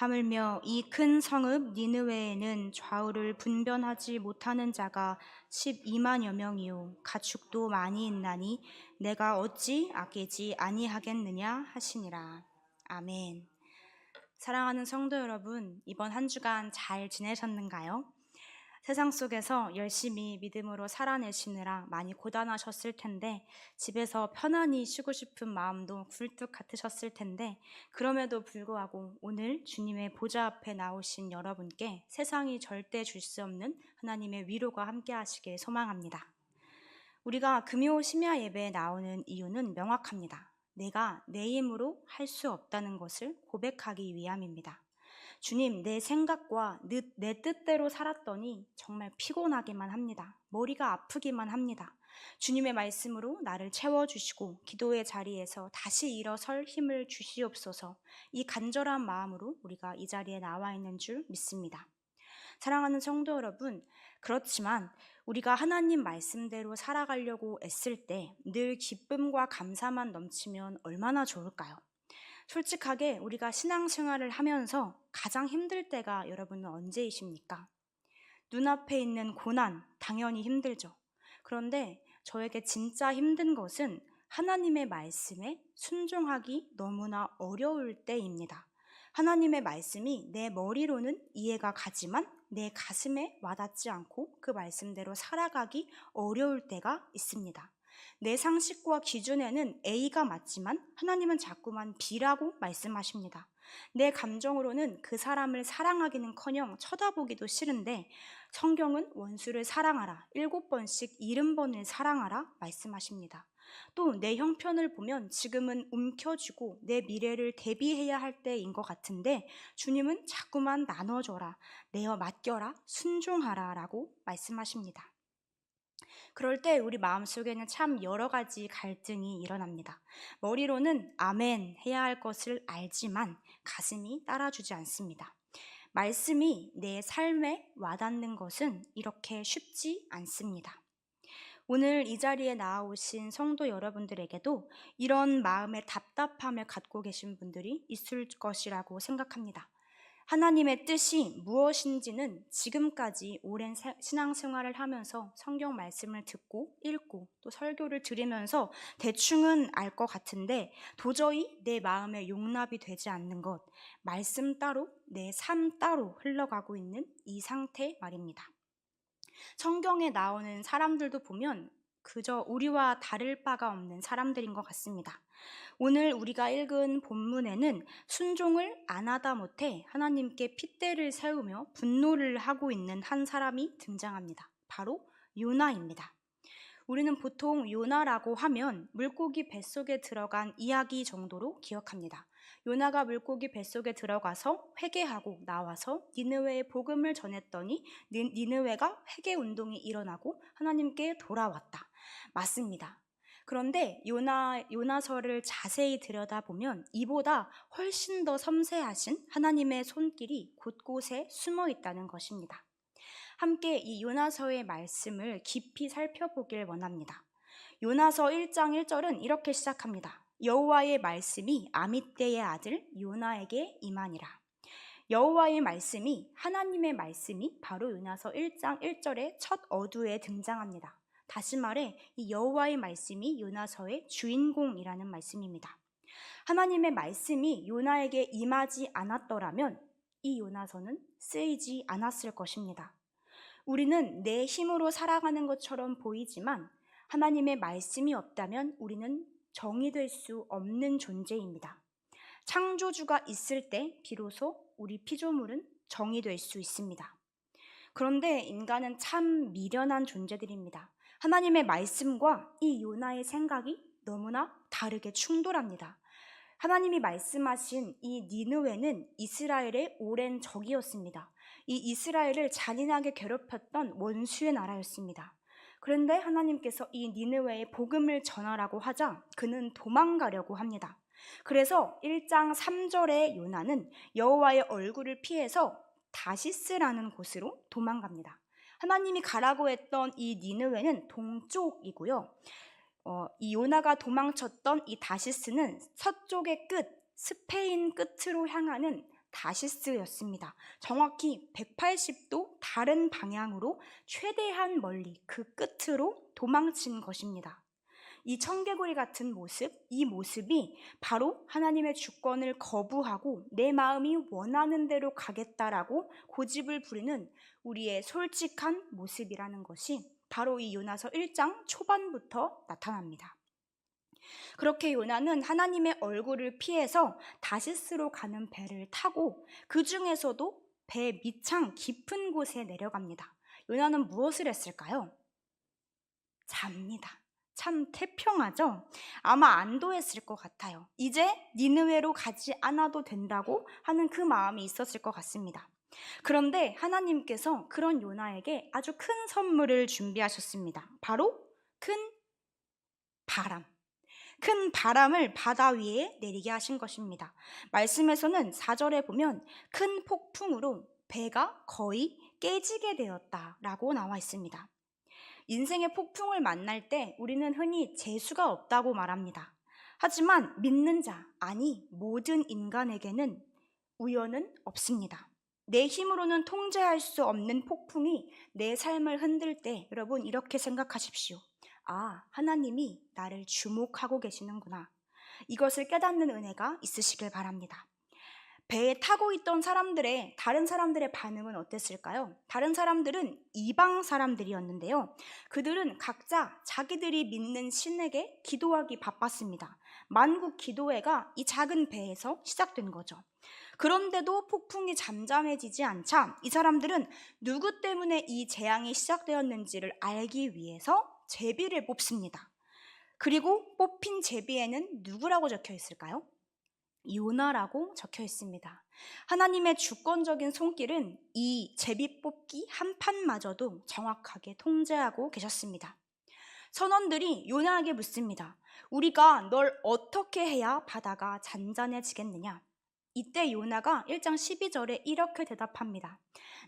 하물며 이 큰 성읍 니느웨에는 좌우를 분변하지 못하는 자가 12만여 명이요 가축도 많이 있나니 내가 어찌 아끼지 아니하겠느냐 하시니라. 아멘. 사랑하는 성도 여러분, 이번 한 주간 잘 지내셨는가요? 세상 속에서 열심히 믿음으로 살아내시느라 많이 고단하셨을 텐데, 집에서 편안히 쉬고 싶은 마음도 굴뚝 같으셨을 텐데, 그럼에도 불구하고 오늘 주님의 보좌 앞에 나오신 여러분께 세상이 절대 줄 수 없는 하나님의 위로가 함께 하시길 소망합니다. 우리가 금요 심야 예배에 나오는 이유는 명확합니다. 내가 내 힘으로 할 수 없다는 것을 고백하기 위함입니다. 주님, 내 생각과 내 뜻대로 살았더니 정말 피곤하기만 합니다. 머리가 아프기만 합니다. 주님의 말씀으로 나를 채워주시고 기도의 자리에서 다시 일어설 힘을 주시옵소서. 이 간절한 마음으로 우리가 이 자리에 나와 있는 줄 믿습니다. 사랑하는 성도 여러분, 그렇지만 우리가 하나님 말씀대로 살아가려고 애쓸 때 늘 기쁨과 감사만 넘치면 얼마나 좋을까요? 솔직하게 우리가 신앙생활을 하면서 가장 힘들 때가 여러분은 언제이십니까? 눈앞에 있는 고난, 당연히 힘들죠. 그런데 저에게 진짜 힘든 것은 하나님의 말씀에 순종하기 너무나 어려울 때입니다. 하나님의 말씀이 내 머리로는 이해가 가지만 내 가슴에 와닿지 않고 그 말씀대로 살아가기 어려울 때가 있습니다. 내 상식과 기준에는 A가 맞지만 하나님은 자꾸만 B라고 말씀하십니다. 내 감정으로는 그 사람을 사랑하기는커녕 쳐다보기도 싫은데 성경은 원수를 사랑하라, 7번씩 70번을 사랑하라 말씀하십니다. 또 내 형편을 보면 지금은 움켜쥐고 내 미래를 대비해야 할 때인 것 같은데 주님은 자꾸만 나눠줘라, 내어 맡겨라, 순종하라 라고 말씀하십니다. 그럴 때 우리 마음속에는 참 여러 가지 갈등이 일어납니다. 머리로는 아멘 해야 할 것을 알지만 가슴이 따라주지 않습니다. 말씀이 내 삶에 와닿는 것은 이렇게 쉽지 않습니다. 오늘 이 자리에 나오신 성도 여러분들에게도 이런 마음의 답답함을 갖고 계신 분들이 있을 것이라고 생각합니다. 하나님의 뜻이 무엇인지는 지금까지 오랜 신앙생활을 하면서 성경 말씀을 듣고 읽고 또 설교를 들으면서 대충은 알 것 같은데 도저히 내 마음에 용납이 되지 않는 것, 말씀 따로 내 삶 따로 흘러가고 있는 이 상태 말입니다. 성경에 나오는 사람들도 보면 그저 우리와 다를 바가 없는 사람들인 것 같습니다. 오늘 우리가 읽은 본문에는 순종을 안 하다 못해 하나님께 핏대를 세우며 분노를 하고 있는 한 사람이 등장합니다. 바로 요나입니다. 우리는 보통 요나라고 하면 물고기 뱃속에 들어간 이야기 정도로 기억합니다. 요나가 물고기 뱃속에 들어가서 회개하고 나와서 니느웨에 복음을 전했더니 니느웨가 회개 운동이 일어나고 하나님께 돌아왔다. 맞습니다. 그런데 요나서를 자세히 들여다보면 이보다 훨씬 더 섬세하신 하나님의 손길이 곳곳에 숨어 있다는 것입니다. 함께 이 요나서의 말씀을 깊이 살펴보길 원합니다. 요나서 1장 1절은 이렇게 시작합니다. 여호와의 말씀이 아미떼의 아들 요나에게 임하니라. 여호와의 말씀이, 하나님의 말씀이 바로 요나서 1장 1절의 첫 어두에 등장합니다. 다시 말해 이 여호와의 말씀이 요나서의 주인공이라는 말씀입니다. 하나님의 말씀이 요나에게 임하지 않았더라면 이 요나서는 쓰이지 않았을 것입니다. 우리는 내 힘으로 살아가는 것처럼 보이지만 하나님의 말씀이 없다면 우리는 정의될 수 없는 존재입니다. 창조주가 있을 때 비로소 우리 피조물은 정의될 수 있습니다. 그런데 인간은 참 미련한 존재들입니다. 하나님의 말씀과 이 요나의 생각이 너무나 다르게 충돌합니다. 하나님이 말씀하신 이 니느웨는 이스라엘의 오랜 적이었습니다. 이 이스라엘을 잔인하게 괴롭혔던 원수의 나라였습니다. 그런데 하나님께서 이 니느웨에 복음을 전하라고 하자 그는 도망가려고 합니다. 그래서 1장 3절의 요나는 여호와의 얼굴을 피해서 다시스라는 곳으로 도망갑니다. 하나님이 가라고 했던 이 니느웨는 동쪽이고요. 이 요나가 도망쳤던 이 다시스는 서쪽의 끝, 스페인 끝으로 향하는 다시스였습니다. 정확히 180도 다른 방향으로 최대한 멀리 그 끝으로 도망친 것입니다. 이 청개구리 같은 모습, 이 모습이 바로 하나님의 주권을 거부하고 내 마음이 원하는 대로 가겠다라고 고집을 부리는 우리의 솔직한 모습이라는 것이 바로 이 요나서 1장 초반부터 나타납니다. 그렇게 요나는 하나님의 얼굴을 피해서 다시스로 가는 배를 타고 그 중에서도 배 밑창 깊은 곳에 내려갑니다. 요나는 무엇을 했을까요? 잡니다. 참 태평하죠? 아마 안도했을 것 같아요. 이제 니느웨로 가지 않아도 된다고 하는 그 마음이 있었을 것 같습니다. 그런데 하나님께서 그런 요나에게 아주 큰 선물을 준비하셨습니다. 바로 큰 바람. 큰 바람을 바다 위에 내리게 하신 것입니다. 말씀에서는 4절에 보면 큰 폭풍으로 배가 거의 깨지게 되었다라고 나와 있습니다. 인생의 폭풍을 만날 때 우리는 흔히 재수가 없다고 말합니다. 하지만 믿는 자, 아니 모든 인간에게는 우연은 없습니다. 내 힘으로는 통제할 수 없는 폭풍이 내 삶을 흔들 때 여러분 이렇게 생각하십시오. 아, 하나님이 나를 주목하고 계시는구나. 이것을 깨닫는 은혜가 있으시길 바랍니다. 배에 타고 있던 다른 사람들의 반응은 어땠을까요? 다른 사람들은 이방 사람들이었는데요. 그들은 각자 자기들이 믿는 신에게 기도하기 바빴습니다. 만국 기도회가 이 작은 배에서 시작된 거죠. 그런데도 폭풍이 잠잠해지지 않자 이 사람들은 누구 때문에 이 재앙이 시작되었는지를 알기 위해서 제비를 뽑습니다. 그리고 뽑힌 제비에는 누구라고 적혀 있을까요? 요나라고 적혀 있습니다. 하나님의 주권적인 손길은 이 제비 뽑기 한 판마저도 정확하게 통제하고 계셨습니다. 선원들이 요나에게 묻습니다. 우리가 널 어떻게 해야 바다가 잔잔해지겠느냐? 이때 요나가 1장 12절에 이렇게 대답합니다.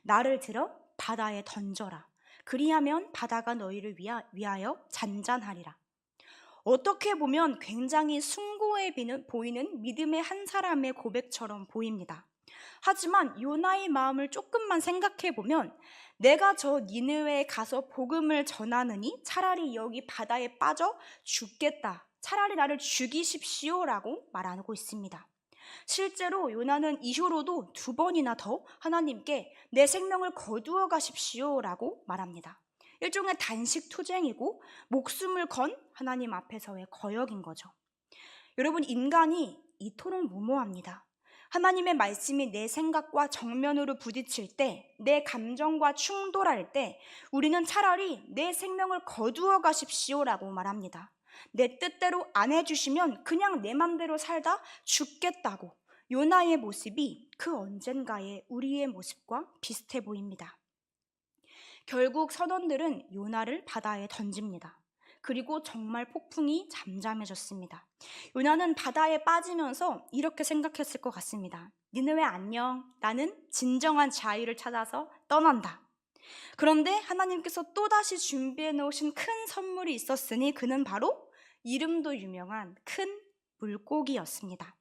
나를 들어 바다에 던져라. 그리하면 바다가 너희를 위하여 잔잔하리라. 어떻게 보면 굉장히 숭고해 보이는 믿음의 한 사람의 고백처럼 보입니다. 하지만 요나의 마음을 조금만 생각해 보면 내가 저 니느웨에 가서 복음을 전하느니 차라리 여기 바다에 빠져 죽겠다. 차라리 나를 죽이십시오라고 말하고 있습니다. 실제로 요나는 이후로도 2번이나 더 하나님께 내 생명을 거두어 가십시오라고 말합니다. 일종의 단식 투쟁이고 목숨을 건 하나님 앞에서의 거역인 거죠. 여러분, 인간이 이토록 무모합니다. 하나님의 말씀이 내 생각과 정면으로 부딪힐 때, 내 감정과 충돌할 때 우리는 차라리 내 생명을 거두어 가십시오라고 말합니다. 내 뜻대로 안 해주시면 그냥 내 맘대로 살다 죽겠다고. 요나의 모습이 그 언젠가의 우리의 모습과 비슷해 보입니다. 결국 선원들은 요나를 바다에 던집니다. 그리고 정말 폭풍이 잠잠해졌습니다. 요나는 바다에 빠지면서 이렇게 생각했을 것 같습니다. 니느웨 안녕, 나는 진정한 자유를 찾아서 떠난다. 그런데 하나님께서 또다시 준비해 놓으신 큰 선물이 있었으니 그는 바로 이름도 유명한 큰 물고기였습니다.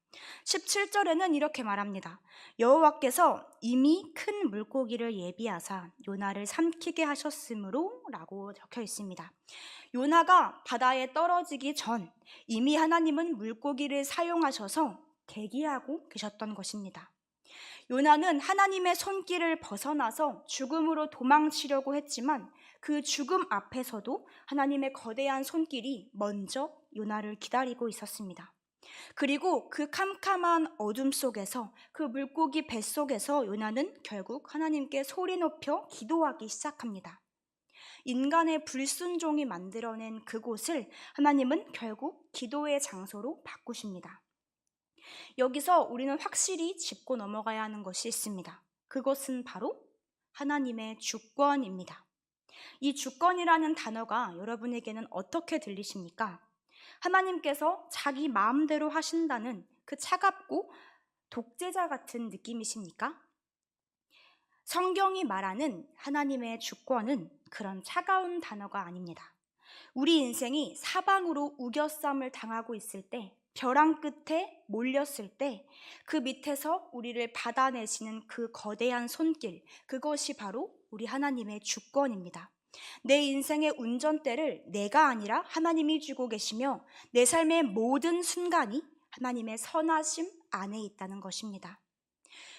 17절에는 이렇게 말합니다. 여호와께서 이미 큰 물고기를 예비하사 요나를 삼키게 하셨으므로 라고 적혀 있습니다. 요나가 바다에 떨어지기 전 이미 하나님은 물고기를 사용하셔서 대기하고 계셨던 것입니다. 요나는 하나님의 손길을 벗어나서 죽음으로 도망치려고 했지만 그 죽음 앞에서도 하나님의 거대한 손길이 먼저 요나를 기다리고 있었습니다. 그리고 그 캄캄한 어둠 속에서 그 물고기 뱃속에서 요나는 결국 하나님께 소리 높여 기도하기 시작합니다. 인간의 불순종이 만들어낸 그곳을 하나님은 결국 기도의 장소로 바꾸십니다. 여기서 우리는 확실히 짚고 넘어가야 하는 것이 있습니다. 그것은 바로 하나님의 주권입니다. 이 주권이라는 단어가 여러분에게는 어떻게 들리십니까? 하나님께서 자기 마음대로 하신다는 그 차갑고 독재자 같은 느낌이십니까? 성경이 말하는 하나님의 주권은 그런 차가운 단어가 아닙니다. 우리 인생이 사방으로 우겨쌈을 당하고 있을 때 벼랑 끝에 몰렸을 때 그 밑에서 우리를 받아내시는 그 거대한 손길, 그것이 바로 우리 하나님의 주권입니다. 내 인생의 운전대를 내가 아니라 하나님이 쥐고 계시며 내 삶의 모든 순간이 하나님의 선하심 안에 있다는 것입니다.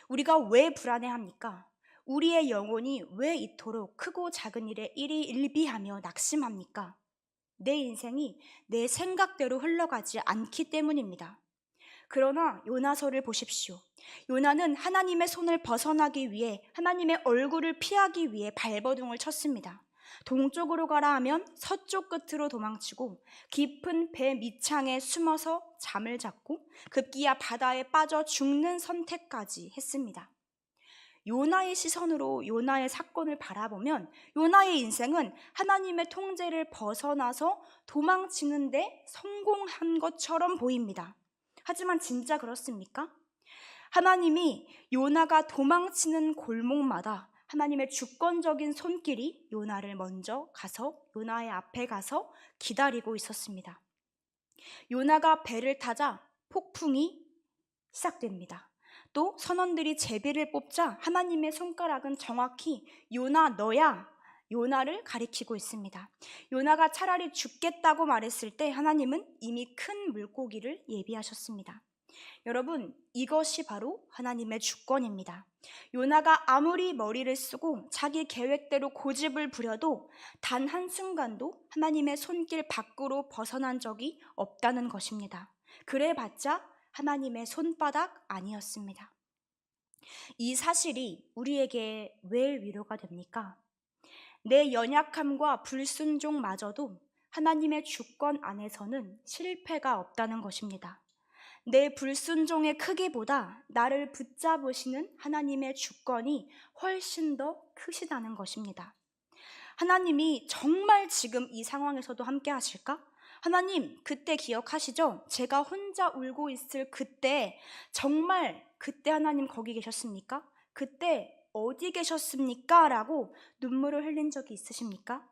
우리가 왜 불안해합니까? 우리의 영혼이 왜 이토록 크고 작은 일에 일희일비하며 낙심합니까? 내 인생이 내 생각대로 흘러가지 않기 때문입니다. 그러나 요나서를 보십시오. 요나는 하나님의 손을 벗어나기 위해, 하나님의 얼굴을 피하기 위해 발버둥을 쳤습니다. 동쪽으로 가라 하면 서쪽 끝으로 도망치고 깊은 배 밑창에 숨어서 잠을 잤고 급기야 바다에 빠져 죽는 선택까지 했습니다. 요나의 시선으로 요나의 사건을 바라보면 요나의 인생은 하나님의 통제를 벗어나서 도망치는데 성공한 것처럼 보입니다. 하지만 진짜 그렇습니까? 하나님이 요나가 도망치는 골목마다 하나님의 주권적인 손길이 요나를 먼저 가서 요나의 앞에 가서 기다리고 있었습니다. 요나가 배를 타자 폭풍이 시작됩니다. 또 선원들이 제비를 뽑자 하나님의 손가락은 정확히 요나 너야, 요나를 가리키고 있습니다. 요나가 차라리 죽겠다고 말했을 때 하나님은 이미 큰 물고기를 예비하셨습니다. 여러분, 이것이 바로 하나님의 주권입니다. 요나가 아무리 머리를 쓰고 자기 계획대로 고집을 부려도 단 한순간도 하나님의 손길 밖으로 벗어난 적이 없다는 것입니다. 그래봤자 하나님의 손바닥 아니었습니다. 이 사실이 우리에게 왜 위로가 됩니까? 내 연약함과 불순종마저도 하나님의 주권 안에서는 실패가 없다는 것입니다. 내 불순종의 크기보다 나를 붙잡으시는 하나님의 주권이 훨씬 더 크시다는 것입니다. 하나님이 정말 지금 이 상황에서도 함께 하실까? 하나님, 그때 기억하시죠? 제가 혼자 울고 있을 그때, 정말 그때 하나님 거기 계셨습니까? 그때 어디 계셨습니까? 라고 눈물을 흘린 적이 있으십니까?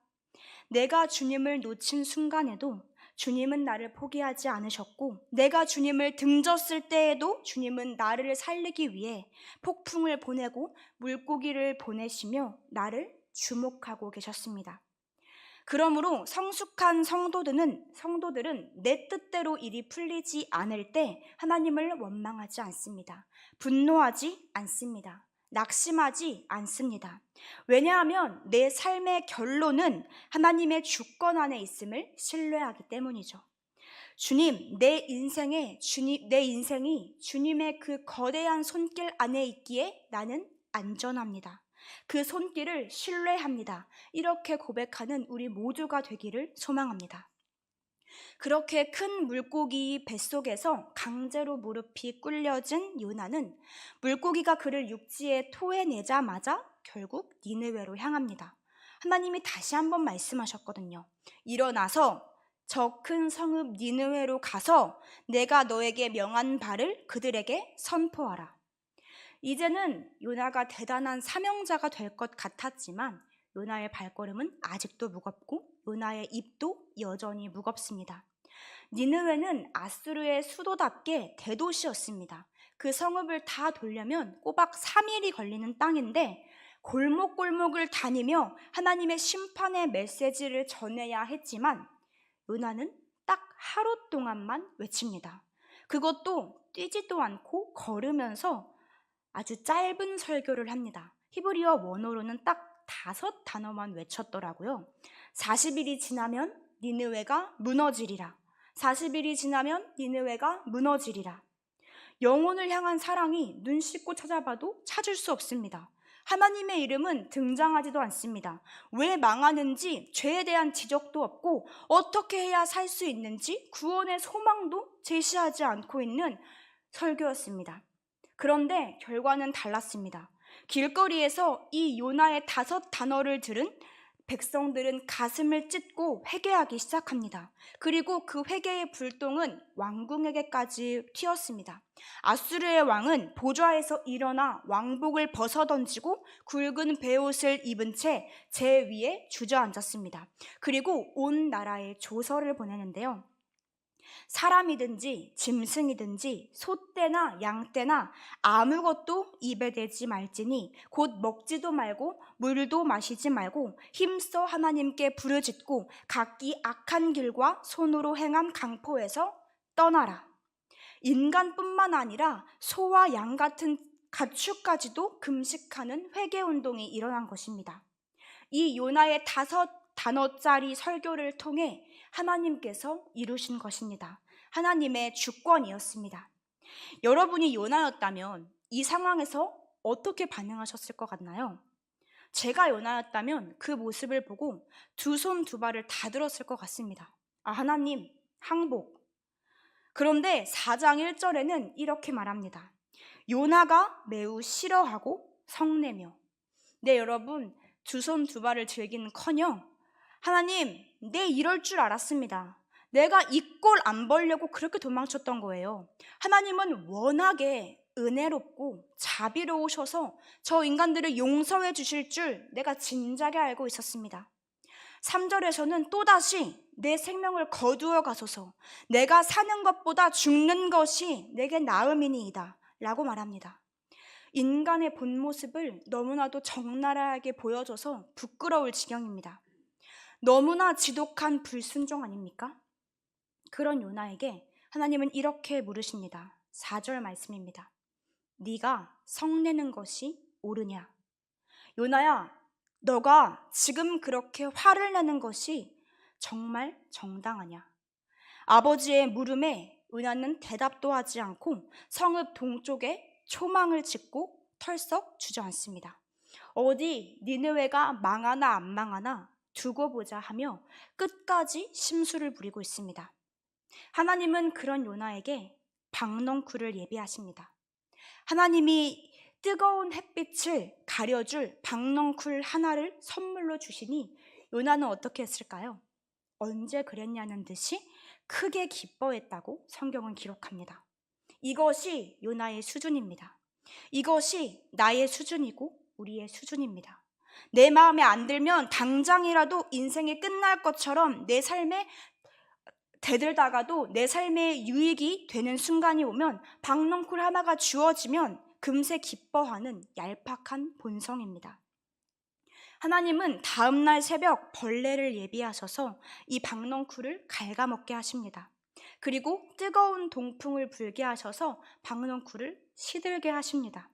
내가 주님을 놓친 순간에도 주님은 나를 포기하지 않으셨고, 내가 주님을 등졌을 때에도 주님은 나를 살리기 위해 폭풍을 보내고 물고기를 보내시며 나를 주목하고 계셨습니다. 그러므로 성숙한 성도들은 내 뜻대로 일이 풀리지 않을 때 하나님을 원망하지 않습니다. 분노하지 않습니다. 낙심하지 않습니다. 왜냐하면 내 삶의 결론은 하나님의 주권 안에 있음을 신뢰하기 때문이죠. 내 인생이 주님의 그 거대한 손길 안에 있기에 나는 안전합니다. 그 손길을 신뢰합니다. 이렇게 고백하는 우리 모두가 되기를 소망합니다. 그렇게 큰 물고기 뱃속에서 강제로 무릎이 꿇려진 요나는 물고기가 그를 육지에 토해내자마자 결국 니느웨로 향합니다. 하나님이 다시 한번 말씀하셨거든요. 일어나서 저 큰 성읍 니느웨로 가서 내가 너에게 명한 바를 그들에게 선포하라. 이제는 요나가 대단한 사명자가 될 것 같았지만 요나의 발걸음은 아직도 무겁고 요나의 입도 여전히 무겁습니다. 니느웨는 아수르의 수도답게 대도시였습니다. 그 성읍을 다 돌려면 꼬박 3일이 걸리는 땅인데 골목골목을 다니며 하나님의 심판의 메시지를 전해야 했지만 요나는 딱 하루 동안만 외칩니다. 그것도 뛰지도 않고 걸으면서 아주 짧은 설교를 합니다. 히브리어 원어로는 딱 5단어만 외쳤더라고요. 40일이 지나면 니느웨가 무너지리라. 40일이 지나면 니느웨가 무너지리라. 영혼을 향한 사랑이 눈 씻고 찾아봐도 찾을 수 없습니다. 하나님의 이름은 등장하지도 않습니다. 왜 망하는지 죄에 대한 지적도 없고 어떻게 해야 살 수 있는지 구원의 소망도 제시하지 않고 있는 설교였습니다. 그런데 결과는 달랐습니다. 길거리에서 이 요나의 5단어를 들은 백성들은 가슴을 찢고 회개하기 시작합니다. 그리고 그 회개의 불똥은 왕궁에게까지 튀었습니다. 아수르의 왕은 보좌에서 일어나 왕복을 벗어던지고 굵은 베옷을 입은 채 제 위에 주저앉았습니다. 그리고 온 나라에 조서를 보내는데요. 사람이든지 짐승이든지 소떼나 양떼나 아무것도 입에 대지 말지니 곧 먹지도 말고 물도 마시지 말고 힘써 하나님께 부르짖고 각기 악한 길과 손으로 행한 강포에서 떠나라. 인간뿐만 아니라 소와 양 같은 가축까지도 금식하는 회개운동이 일어난 것입니다. 이 요나의 5단어짜리 설교를 통해 하나님께서 이루신 것입니다. 하나님의 주권이었습니다. 여러분이 요나였다면 이 상황에서 어떻게 반응하셨을 것 같나요? 제가 요나였다면 그 모습을 보고 두 손 두 발을 다 들었을 것 같습니다. 하나님, 항복. 그런데 4장 1절에는 이렇게 말합니다. 요나가 매우 싫어하고 성내며. 네, 여러분, 두 손 두 발을 들기는커녕 하나님, 내 이럴 줄 알았습니다. 내가 이 꼴 안 보려고 그렇게 도망쳤던 거예요. 하나님은 워낙에 은혜롭고 자비로우셔서 저 인간들을 용서해 주실 줄 내가 진작에 알고 있었습니다. 3절에서는 또다시 내 생명을 거두어 가소서, 내가 사는 것보다 죽는 것이 내게 나음이니이다 라고 말합니다. 인간의 본 모습을 너무나도 적나라하게 보여줘서 부끄러울 지경입니다. 너무나 지독한 불순종 아닙니까? 그런 요나에게 하나님은 이렇게 물으십니다. 4절 말씀입니다. 네가 성내는 것이 옳으냐? 요나야, 너가 지금 그렇게 화를 내는 것이 정말 정당하냐? 아버지의 물음에 요나는 대답도 하지 않고 성읍 동쪽에 초망을 짓고 털썩 주저앉습니다. 어디 니느웨가 망하나 안 망하나 두고 보자 하며 끝까지 심술을 부리고 있습니다. 하나님은 그런 요나에게 박넝쿨을 예비하십니다. 하나님이 뜨거운 햇빛을 가려줄 박넝쿨 하나를 선물로 주시니 요나는 어떻게 했을까요? 언제 그랬냐는 듯이 크게 기뻐했다고 성경은 기록합니다. 이것이 요나의 수준입니다. 이것이 나의 수준이고 우리의 수준입니다. 내 마음에 안 들면 당장이라도 인생이 끝날 것처럼 내 삶에 대들다가도 내 삶에 유익이 되는 순간이 오면 박넝쿨 하나가 주어지면 금세 기뻐하는 얄팍한 본성입니다. 하나님은 다음날 새벽 벌레를 예비하셔서 이 박넝쿨을 갉아먹게 하십니다. 그리고 뜨거운 동풍을 불게 하셔서 박넝쿨을 시들게 하십니다.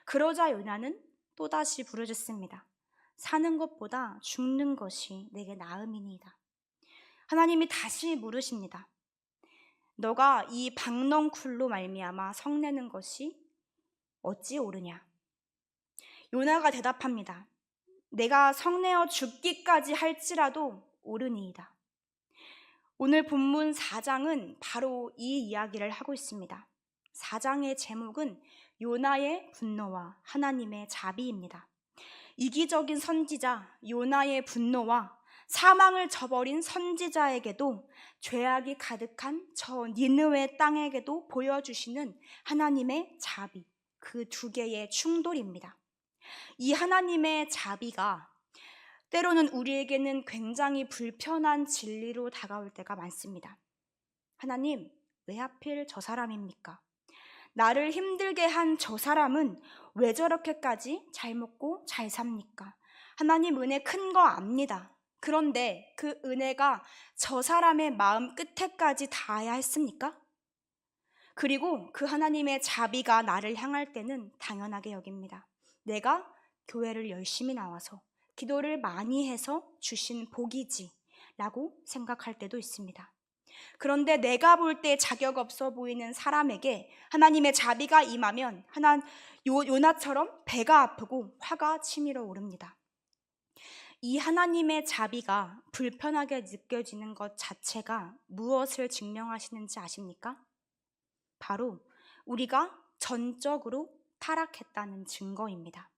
그러자 요나는 또다시 부르짖습니다. 사는 것보다 죽는 것이 내게 나음이니이다. 하나님이 다시 물으십니다. 너가 이 박넝쿨로 말미암아 성내는 것이 어찌 옳으냐? 요나가 대답합니다. 내가 성내어 죽기까지 할지라도 옳으니이다. 오늘 본문 4장은 바로 이 이야기를 하고 있습니다. 4장의 제목은 요나의 분노와 하나님의 자비입니다. 이기적인 선지자 요나의 분노와 사망을 저버린 선지자에게도 죄악이 가득한 저 니느웨 땅에게도 보여주시는 하나님의 자비, 그 두 개의 충돌입니다. 이 하나님의 자비가 때로는 우리에게는 굉장히 불편한 진리로 다가올 때가 많습니다. 하나님, 왜 하필 저 사람입니까? 나를 힘들게 한 저 사람은 왜 저렇게까지 잘 먹고 잘 삽니까? 하나님 은혜 큰 거 압니다. 그런데 그 은혜가 저 사람의 마음 끝에까지 닿아야 했습니까? 그리고 그 하나님의 자비가 나를 향할 때는 당연하게 여깁니다. 내가 교회를 열심히 나와서 기도를 많이 해서 주신 복이지 라고 생각할 때도 있습니다. 그런데 내가 볼 때 자격 없어 보이는 사람에게 하나님의 자비가 임하면 요나처럼 배가 아프고 화가 치밀어 오릅니다. 이 하나님의 자비가 불편하게 느껴지는 것 자체가 무엇을 증명하시는지 아십니까? 바로 우리가 전적으로 타락했다는 증거입니다.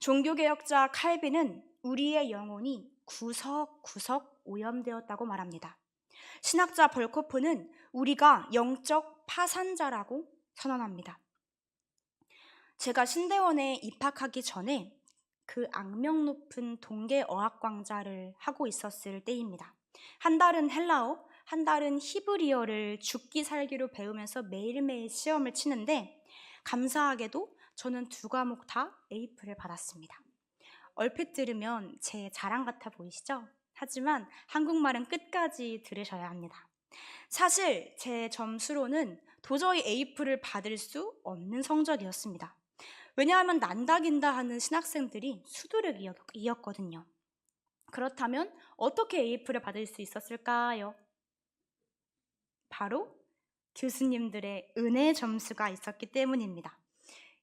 종교개혁자 칼빈은 우리의 영혼이 구석구석 오염되었다고 말합니다. 신학자 벌코프는 우리가 영적 파산자라고 선언합니다. 제가 신대원에 입학하기 전에 그 악명 높은 동계어학광자를 하고 있었을 때입니다. 한 달은 헬라어, 한 달은 히브리어를 죽기 살기로 배우면서 매일매일 시험을 치는데 감사하게도 저는 2과목 다 A플을 받았습니다. 얼핏 들으면 제 자랑 같아 보이시죠? 하지만 한국말은 끝까지 들으셔야 합니다. 사실 제 점수로는 도저히 A플을 받을 수 없는 성적이었습니다. 왜냐하면 난다긴다 하는 신학생들이 수두룩이었거든요. 그렇다면 어떻게 A플을 받을 수 있었을까요? 바로 교수님들의 은혜 점수가 있었기 때문입니다.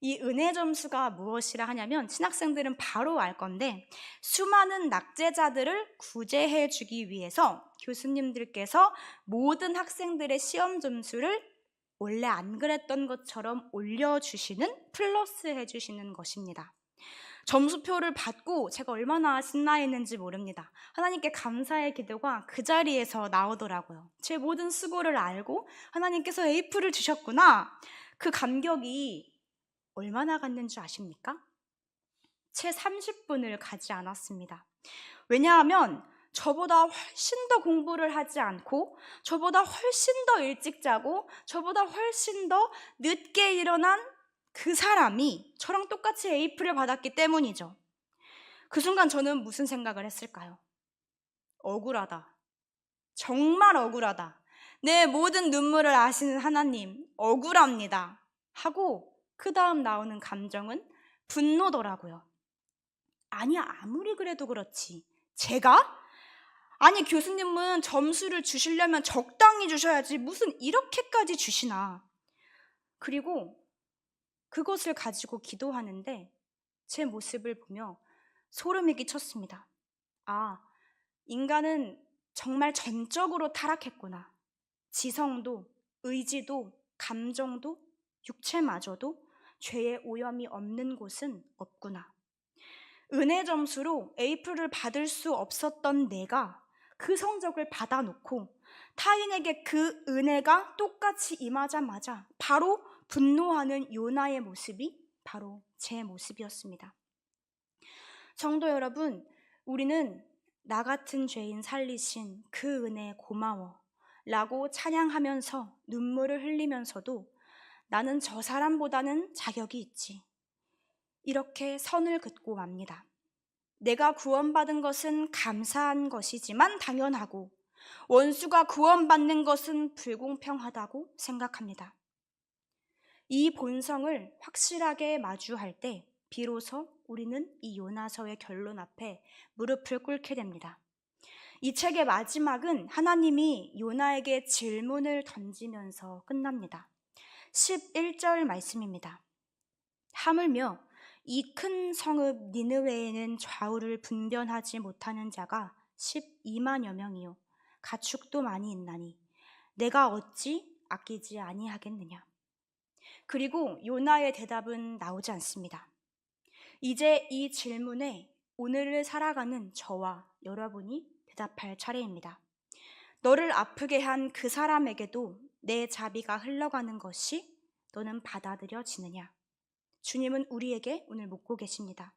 이 은혜 점수가 무엇이라 하냐면 신학생들은 바로 알 건데 수많은 낙제자들을 구제해 주기 위해서 교수님들께서 모든 학생들의 시험 점수를 원래 안 그랬던 것처럼 올려주시는, 플러스 해주시는 것입니다. 점수표를 받고 제가 얼마나 신나했는지 모릅니다. 하나님께 감사의 기도가 그 자리에서 나오더라고요. 제 모든 수고를 알고 하나님께서 A플을 주셨구나. 그 감격이 얼마나 갔는 줄 아십니까? 채 30분을 가지 않았습니다. 왜냐하면 저보다 훨씬 더 공부를 하지 않고 저보다 훨씬 더 일찍 자고 저보다 훨씬 더 늦게 일어난 그 사람이 저랑 똑같이 A플을 받았기 때문이죠. 그 순간 저는 무슨 생각을 했을까요? 억울하다. 정말 억울하다. 내 모든 눈물을 아시는 하나님, 억울합니다. 하고 그 다음 나오는 감정은 분노더라고요. 아니, 아무리 그래도 그렇지. 제가? 아니, 교수님은 점수를 주시려면 적당히 주셔야지 무슨 이렇게까지 주시나. 그리고 그것을 가지고 기도하는데 제 모습을 보며 소름이 끼쳤습니다. 아, 인간은 정말 전적으로 타락했구나. 지성도, 의지도, 감정도, 육체마저도 죄의 오염이 없는 곳은 없구나. 은혜 점수로 A플을 받을 수 없었던 내가 그 성적을 받아놓고 타인에게 그 은혜가 똑같이 임하자마자 바로 분노하는 요나의 모습이 바로 제 모습이었습니다. 성도 여러분, 우리는 나 같은 죄인 살리신 그 은혜에 고마워 라고 찬양하면서 눈물을 흘리면서도 나는 저 사람보다는 자격이 있지. 이렇게 선을 긋고 맙니다. 내가 구원받은 것은 감사한 것이지만 당연하고 원수가 구원받는 것은 불공평하다고 생각합니다. 이 본성을 확실하게 마주할 때 비로소 우리는 이 요나서의 결론 앞에 무릎을 꿇게 됩니다. 이 책의 마지막은 하나님이 요나에게 질문을 던지면서 끝납니다. 11절 말씀입니다. 하물며 이 큰 성읍 니느웨에는 좌우를 분변하지 못하는 자가 12만여 명이요 가축도 많이 있나니 내가 어찌 아끼지 아니하겠느냐. 그리고 요나의 대답은 나오지 않습니다. 이제 이 질문에 오늘을 살아가는 저와 여러분이 대답할 차례입니다. 너를 아프게 한 그 사람에게도 내 자비가 흘러가는 것이 너는 받아들여지느냐? 주님은 우리에게 오늘 묻고 계십니다.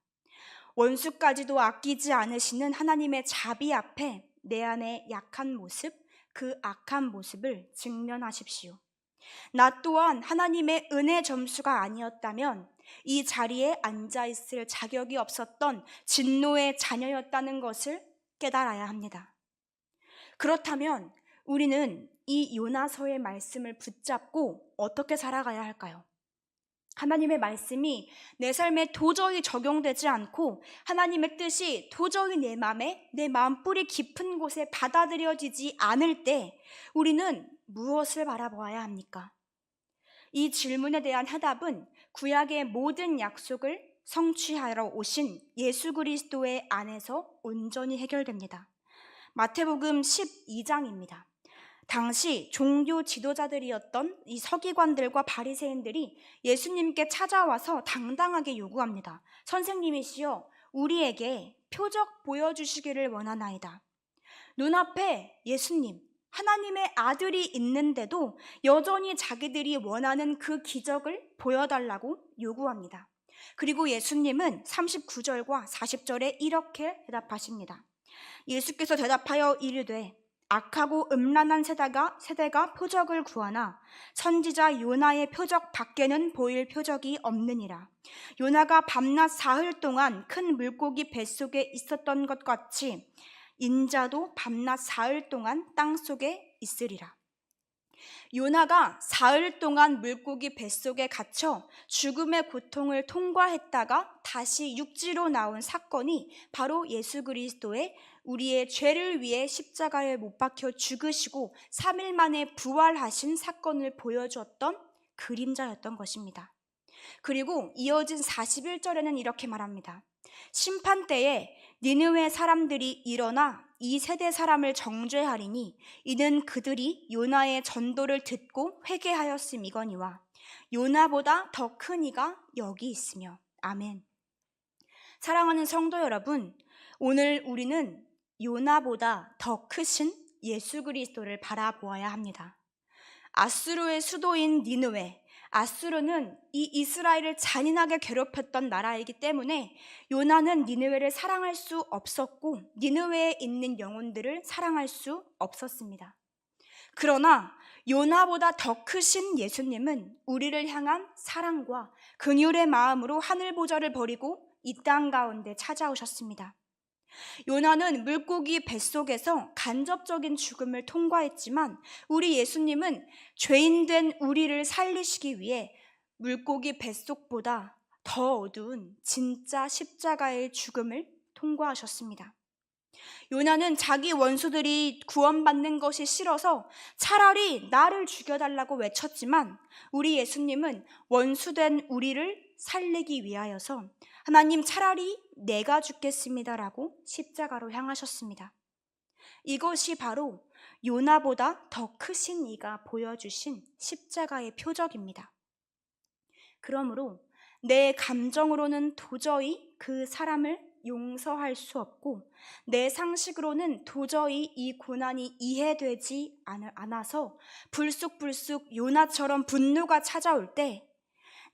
원수까지도 아끼지 않으시는 하나님의 자비 앞에 내 안에 약한 모습, 그 악한 모습을 직면하십시오. 나 또한 하나님의 은혜 점수가 아니었다면 이 자리에 앉아있을 자격이 없었던 진노의 자녀였다는 것을 깨달아야 합니다. 그렇다면 우리는 이 요나서의 말씀을 붙잡고 어떻게 살아가야 할까요? 하나님의 말씀이 내 삶에 도저히 적용되지 않고 하나님의 뜻이 도저히 내 마음에, 내 마음뿌리 깊은 곳에 받아들여지지 않을 때 우리는 무엇을 바라보아야 합니까? 이 질문에 대한 해답은 구약의 모든 약속을 성취하러 오신 예수 그리스도의 안에서 온전히 해결됩니다. 마태복음 12장입니다. 당시 종교 지도자들이었던 이 서기관들과 바리새인들이 예수님께 찾아와서 당당하게 요구합니다. 선생님이시여, 우리에게 표적 보여주시기를 원하나이다. 눈앞에 예수님, 하나님의 아들이 있는데도 여전히 자기들이 원하는 그 기적을 보여달라고 요구합니다. 그리고 예수님은 39절과 40절에 이렇게 대답하십니다. 예수께서 대답하여 이르되 악하고 음란한 세대가 표적을 구하나 선지자 요나의 표적 밖에는 보일 표적이 없느니라. 요나가 밤낮 사흘 동안 큰 물고기 뱃속에 있었던 것 같이 인자도 밤낮 사흘 동안 땅속에 있으리라. 요나가 사흘 동안 물고기 뱃속에 갇혀 죽음의 고통을 통과했다가 다시 육지로 나온 사건이 바로 예수 그리스도의 우리의 죄를 위해 십자가에 못 박혀 죽으시고 3일 만에 부활하신 사건을 보여주었던 그림자였던 것입니다. 그리고 이어진 41절에는 이렇게 말합니다. 심판 때에 니느웨 사람들이 일어나 이 세대 사람을 정죄하리니 이는 그들이 요나의 전도를 듣고 회개하였음이거니와 요나보다 더 큰 이가 여기 있으며. 아멘. 사랑하는 성도 여러분, 오늘 우리는 요나보다 더 크신 예수 그리스도를 바라보아야 합니다. 아수르의 수도인 니느웨, 아수르는 이 이스라엘을 잔인하게 괴롭혔던 나라이기 때문에 요나는 니느웨를 사랑할 수 없었고 니느웨에 있는 영혼들을 사랑할 수 없었습니다. 그러나 요나보다 더 크신 예수님은 우리를 향한 사랑과 긍휼의 마음으로 하늘 보좌를 버리고 이 땅 가운데 찾아오셨습니다. 요나는 물고기 뱃속에서 간접적인 죽음을 통과했지만 우리 예수님은 죄인된 우리를 살리시기 위해 물고기 뱃속보다 더 어두운 진짜 십자가의 죽음을 통과하셨습니다. 요나는 자기 원수들이 구원받는 것이 싫어서 차라리 나를 죽여달라고 외쳤지만 우리 예수님은 원수된 우리를 살리기 위하여서 하나님, 차라리 내가 죽겠습니다라고 십자가로 향하셨습니다. 이것이 바로 요나보다 더 크신 이가 보여주신 십자가의 표적입니다. 그러므로 내 감정으로는 도저히 그 사람을 용서할 수 없고 내 상식으로는 도저히 이 고난이 이해되지 않아서 불쑥불쑥 요나처럼 분노가 찾아올 때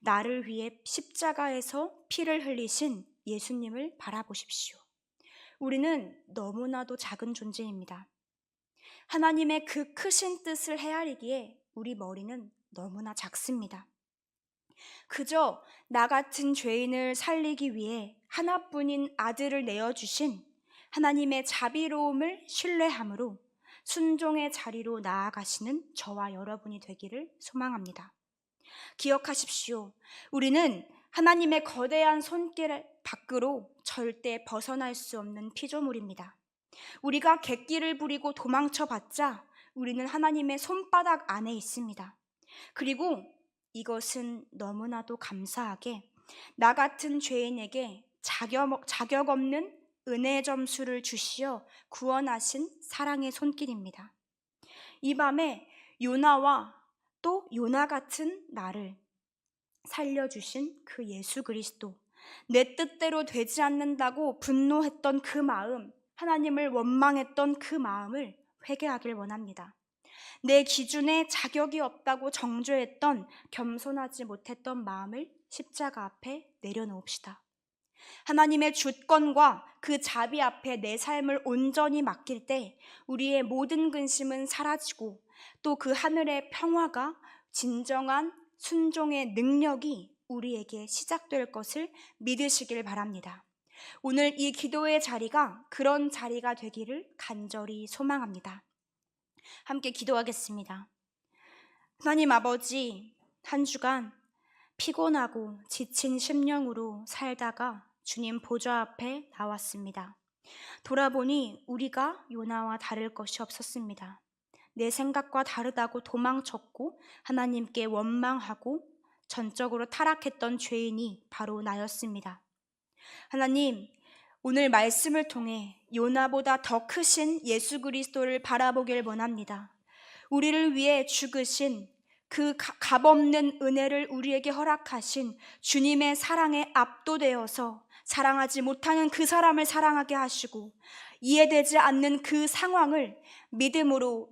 나를 위해 십자가에서 피를 흘리신 예수님을 바라보십시오. 우리는 너무나도 작은 존재입니다. 하나님의 그 크신 뜻을 헤아리기에 우리 머리는 너무나 작습니다. 그저 나 같은 죄인을 살리기 위해 하나뿐인 아들을 내어주신 하나님의 자비로움을 신뢰함으로 순종의 자리로 나아가시는 저와 여러분이 되기를 소망합니다. 기억하십시오. 우리는 하나님의 거대한 손길 밖으로 절대 벗어날 수 없는 피조물입니다. 우리가 객기를 부리고 도망쳐봤자 우리는 하나님의 손바닥 안에 있습니다. 그리고 이것은 너무나도 감사하게 나 같은 죄인에게 자격 없는 은혜 점수를 주시어 구원하신 사랑의 손길입니다. 이 밤에 요나와 또 요나 같은 나를 살려주신 그 예수 그리스도, 내 뜻대로 되지 않는다고 분노했던 그 마음, 하나님을 원망했던 그 마음을 회개하길 원합니다. 내 기준에 자격이 없다고 정죄했던 겸손하지 못했던 마음을 십자가 앞에 내려놓읍시다. 하나님의 주권과 그 자비 앞에 내 삶을 온전히 맡길 때 우리의 모든 근심은 사라지고 또 그 하늘의 평화가 진정한 순종의 능력이 우리에게 시작될 것을 믿으시길 바랍니다. 오늘 이 기도의 자리가 그런 자리가 되기를 간절히 소망합니다. 함께 기도하겠습니다. 하나님 아버지, 한 주간 피곤하고 지친 심령으로 살다가 주님 보좌 앞에 나왔습니다. 돌아보니 우리가 요나와 다를 것이 없었습니다. 내 생각과 다르다고 도망쳤고 하나님께 원망하고 전적으로 타락했던 죄인이 바로 나였습니다. 하나님, 오늘 말씀을 통해 요나보다 더 크신 예수 그리스도를 바라보길 원합니다. 우리를 위해 죽으신 그 값없는 은혜를 우리에게 허락하신 주님의 사랑에 압도되어서 사랑하지 못하는 그 사람을 사랑하게 하시고 이해되지 않는 그 상황을 믿음으로